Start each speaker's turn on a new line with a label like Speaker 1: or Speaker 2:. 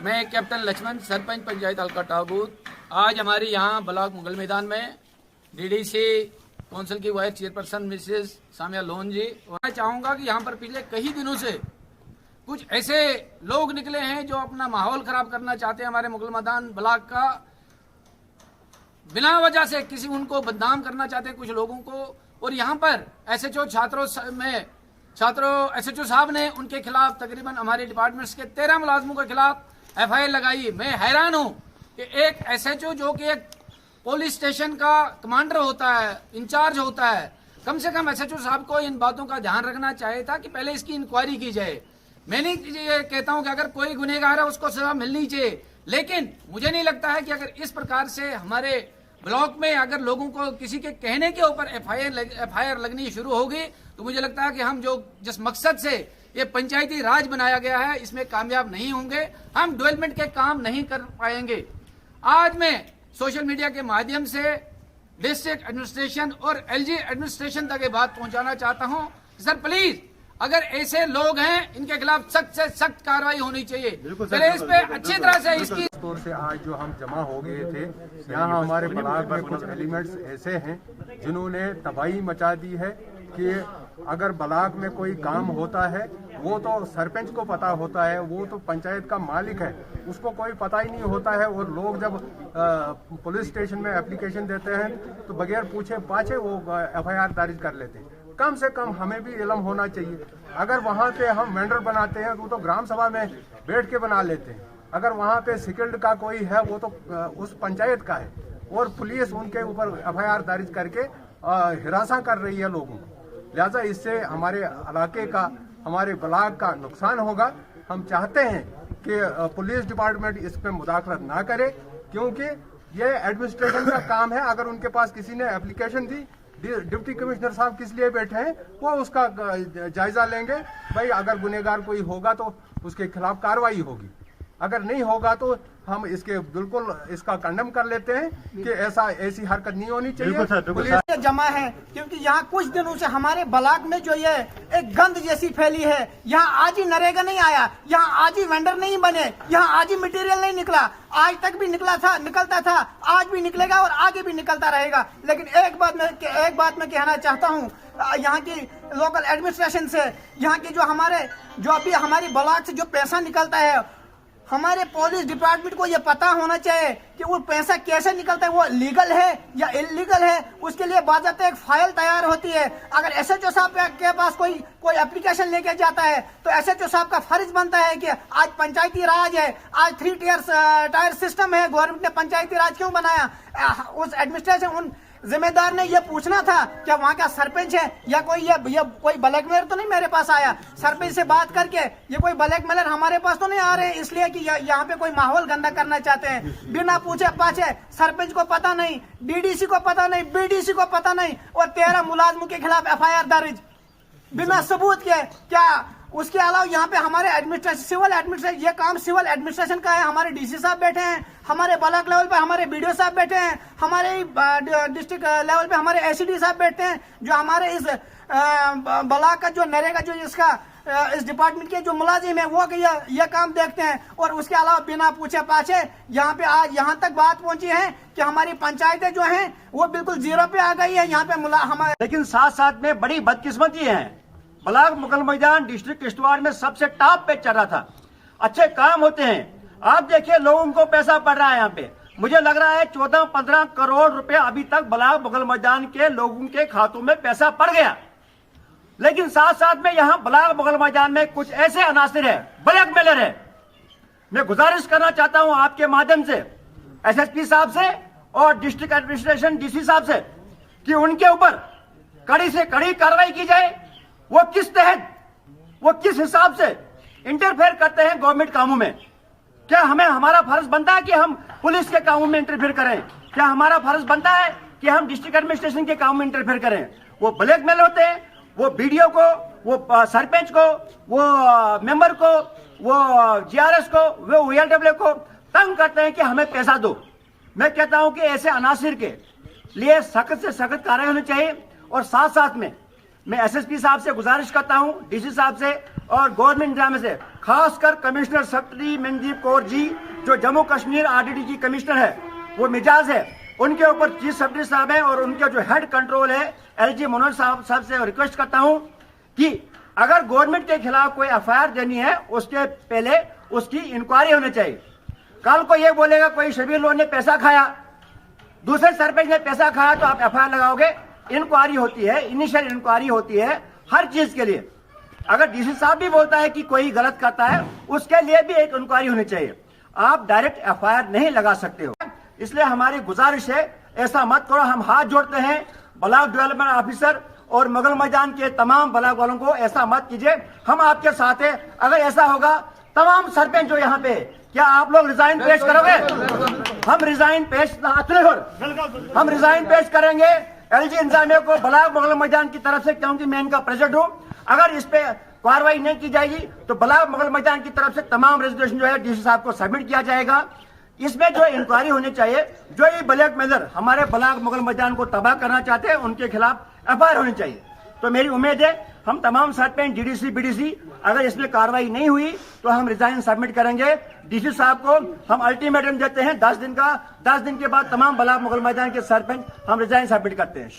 Speaker 1: मैं कैप्टन लक्ष्मण, सरपंच पंचायत हल्का टाबूत। आज हमारी यहाँ ब्लॉक मुगल मैदान में डीडीसी काउंसिल की vice chairperson Mrs Samia Lone ji, मैं चाहूँगा कि यहाँ पर पिछले कई दिनों से कुछ ऐसे लोग निकले हैं जो अपना माहौल खराब करना चाहते हैं हमारे मुगल मैदान ब्लॉक का, बिना वजह से किसी उनको बदनाम करना चाहते हैं कुछ लोगों को। और यहाँ पर एसएचओ एसएचओ साहब ने उनके खिलाफ तकरीबन हमारे डिपार्टमेंट्स के 13 मुलाजमों के खिलाफ एफआईआर लगाई। मैं हैरान हूँ कि एक एसएचओ जो कि एक पुलिस स्टेशन का कमांडर होता है, इंचार्ज होता है, कम से कम एसएचओ साहब को इन बातों का ध्यान रखना चाहिए था कि पहले इसकी इंक्वायरी की जाए। मैं नहीं ये कहता हूं कि अगर कोई गुनहगार है उसको सजा मिलनी चाहिए, लेकिन मुझे नहीं लगता है कि अगर इस प्रकार से हमारे ब्लॉक में अगर लोगों को किसी के कहने के ऊपर एफआईआर लगनी शुरू होगी तो मुझे लगता है कि हम जो जिस मकसद से ये पंचायती राज बनाया गया है इसमें कामयाब नहीं होंगे, हम डेवलपमेंट के काम नहीं कर पाएंगे। आज मैं सोशल मीडिया के माध्यम से डिस्ट्रिक्ट एडमिनिस्ट्रेशन और एलजी एडमिनिस्ट्रेशन तक ये बात पहुंचाना चाहता हूं, सर प्लीज अगर ऐसे लोग हैं इनके खिलाफ सख्त से सख्त कार्रवाई होनी चाहिए। पहले इस पे अच्छी तरह से इसकी
Speaker 2: तौर से आज जो हम जमा हो गए थे यहाँ हमारे ब्लॉक में कुछ एलिमेंट्स ऐसे हैं जिन्होंने तबाही मचा दी है कि अगर ब्लॉक में कोई काम होता है वो तो सरपंच को पता होता है, वो तो पंचायत का मालिक है, उसको कोई पता ही नहीं होता है। और लोग जब पुलिस स्टेशन में एप्लीकेशन देते हैं तो बगैर पूछे पाछे वो एफआईआर दर्ज कर लेते हैं। कम से कम हमें भी इल्म होना चाहिए। अगर वहाँ पे हम वेंडर बनाते हैं तो ग्राम सभा में बैठ के बना लेते हैं। अगर वहाँ पे सिकिल्ड का कोई है वो तो उस पंचायत का है और पुलिस उनके ऊपर एफआईआर दर्ज करके हिरासा कर रही है लोगों को। लिहाजा इससे हमारे इलाके का, हमारे ब्लॉक का नुकसान होगा। हम चाहते हैं कि पुलिस डिपार्टमेंट इस पर मुदाखलत ना करे, क्योंकि ये एडमिनिस्ट्रेशन का काम है। अगर उनके पास किसी ने एप्लीकेशन दी, डिप्टी कमिश्नर साहब किस लिए बैठे हैं, वो उसका जायजा लेंगे। भाई अगर गुनहगार कोई होगा तो उसके खिलाफ कार्रवाई होगी, अगर नहीं होगा तो हम इसके बिल्कुल इसका कंडेम कर लेते हैं कि ऐसी हरकत नहीं होनी चाहिए।
Speaker 3: पुलिस जमा है क्योंकि यहाँ कुछ दिनों से हमारे ब्लॉक में जो ये एक गंद जैसी फैली है। यहाँ आज ही नरेगा नहीं आया, यहाँ आज ही वेंडर नहीं बने, यहाँ आज ही मटेरियल नहीं निकला। आज तक भी निकलता था, आज भी निकलेगा और आगे भी निकलता रहेगा। लेकिन एक बात मैं कहना चाहता हूँ यहाँ की लोकल एडमिनिस्ट्रेशन से, यहाँ की जो अभी हमारी ब्लॉक से जो पैसा निकलता है, हमारे पुलिस डिपार्टमेंट को ये पता होना चाहिए कि वो पैसा कैसे निकलता है, वो लीगल है या इलीगल है। उसके लिए बाज़ाब्ता एक फाइल तैयार होती है। अगर एसएचओ साहब के पास कोई एप्लीकेशन लेके जाता है तो एसएचओ साहब का फर्ज बनता है कि आज पंचायती राज है, आज 3 टायर सिस्टम है, गवर्नमेंट ने पंचायती राज क्यों बनाया। उस एडमिनिस्ट्रेशन उन जिम्मेदार ने ये पूछना था कि वहाँ का सरपंच है या कोई ब्लैकमेलर तो नहीं मेरे पास आया। सरपंच से बात करके ये कोई ब्लैकमेलर हमारे पास तो नहीं आ रहे हैं इसलिए कि यहाँ पे कोई माहौल गंदा करना चाहते हैं। बिना पूछे पाछे सरपंच को पता नहीं, डीडीसी को पता नहीं, बीडीसी को पता नहीं और 13 मुलाजमों के खिलाफ एफआईआर दर्ज बिना सबूत के। क्या उसके अलावा यहाँ पे हमारे सिविल एडमिनिस्ट्रेशन, ये काम सिविल एडमिनिस्ट्रेशन का है। हमारे डीसी साहब बैठे हैं, हमारे ब्लॉक लेवल पे हमारे बीडीओ साहब बैठे हैं, हमारे डिस्ट्रिक्ट लेवल पे हमारे एसीडी साहब बैठे हैं, जो हमारे इस ब्लॉक का जो नरेगा जो इस डिपार्टमेंट के जो मुलाजिम है वो ये काम देखते हैं। और उसके अलावा बिना पूछे पाछे यहाँ पे आज यहाँ तक बात पहुंची है कि हमारी पंचायतें जो हैं वो बिल्कुल जीरो पे आ गई है यहाँ पे हमारे।
Speaker 4: लेकिन साथ साथ में बड़ी बदकिस्मती है, ब्लॉक मुगल मैदान डिस्ट्रिक्ट किश्तवाड़ में सबसे टॉप पे चल रहा था, अच्छे काम होते हैं। आप देखिए लोगों को पैसा पड़ रहा है यहाँ पे, मुझे लग रहा है 14-15 करोड़ रुपए अभी तक ब्लॉक मुगल मैदान के लोगों के खातों में पैसा पड़ गया। लेकिन साथ साथ में यहाँ ब्लॉक मुगल मैदान में कुछ ऐसे अनासिर है, ब्लैकमेलर है। मैं गुजारिश करना चाहता हूँ आपके माध्यम से एसएसपी साहब से और डिस्ट्रिक्ट एडमिनिस्ट्रेशन डीसी साहब से कि उनके ऊपर कड़ी से कड़ी कार्रवाई की जाए। वो किस तहत, वो किस हिसाब से इंटरफेयर करते हैं गवर्नमेंट कामों में। क्या हमारा फर्ज बनता है कि हम पुलिस के कामों में इंटरफेयर करें? क्या हमारा फर्ज बनता है कि हम डिस्ट्रिक्ट एडमिनिस्ट्रेशन के कामों में इंटरफेयर करें? वो ब्लैकमेल होते हैं, वो बीडीओ को, वो सरपंच को, वो मेंबर को, वो जीआरएस को, वो वीएलडब्ल्यू को तंग करते हैं कि हमें पैसा दो। मैं कहता हूं कि ऐसे अनासिर के लिए सख्त से सख्त कार्रवाई होनी चाहिए। और साथ साथ में मैं एसएसपी साहब से गुजारिश करता हूं, डीसी साहब से और गवर्नमेंट इंतजाम से खासकर कमिश्नर सेक्रेटरी मनदीप कौर जी, जो जम्मू कश्मीर आरडीडी की कमिश्नर है, वो मिजाज है, उनके ऊपर चीफ सेक्रेटरी साहब है और उनके जो हेड कंट्रोल है एलजी मनोज साहब से रिक्वेस्ट करता हूं कि अगर गवर्नमेंट के खिलाफ कोई एफआईआर देनी है उसके पहले उसकी इंक्वायरी होनी चाहिए। कल को ये बोलेगा कोई शबीर लोन ने पैसा खाया, दूसरे सरपंच ने पैसा खाया, तो आप एफआईआर लगाओगे। इंक्वायरी होती है, इनिशियल इंक्वायरी होती है हर चीज के लिए। अगर डीसी साहब भी बोलता है कि कोई गलत करता है, उसके लिए भी एक इंक्वायरी होनी चाहिए। आप डायरेक्ट एफआईआर नहीं लगा सकते हो। इसलिए हमारी गुजारिश है, ऐसा मत करो। हम हाथ जोड़ते हैं ब्लॉक डेवलपमेंट ऑफिसर और मुगल मैदान के तमाम ब्लॉक वालों को, ऐसा मत कीजिए। हम आपके साथ हैं। अगर ऐसा होगा, तमाम सरपंच जो यहाँ पे, क्या आप लोग रिजाइन पेश करोगे? हम रिजाइन पेश करेंगे एलजी इंतजामिया को ब्लॉक मुगल मैदान की तरफ से, क्योंकि मैं इनका प्रेसिडेंट हूं। अगर इस पे कार्रवाई नहीं की जाएगी तो ब्लॉक मुगल मैदान की तरफ से तमाम रेजोल्यूशन जो है डीसी साहब को सबमिट किया जाएगा। इसमें जो इंक्वायरी होनी चाहिए, जो ये ब्लैक मेजर हमारे ब्लॉक मुगल मैदान को तबाह करना चाहते हैं, उनके खिलाफ एफआईआर होनी चाहिए। तो मेरी उम्मीद है हम तमाम सरपंच, डीडीसी, बीडीसी, अगर इसमें कार्रवाई नहीं हुई तो हम रिजाइन सबमिट करेंगे। डीसी साहब को हम अल्टीमेटम देते हैं 10 दिन का। 10 दिन के बाद तमाम ब्लॉक मुगल मैदान के सरपंच हम रिजाइन सबमिट करते हैं।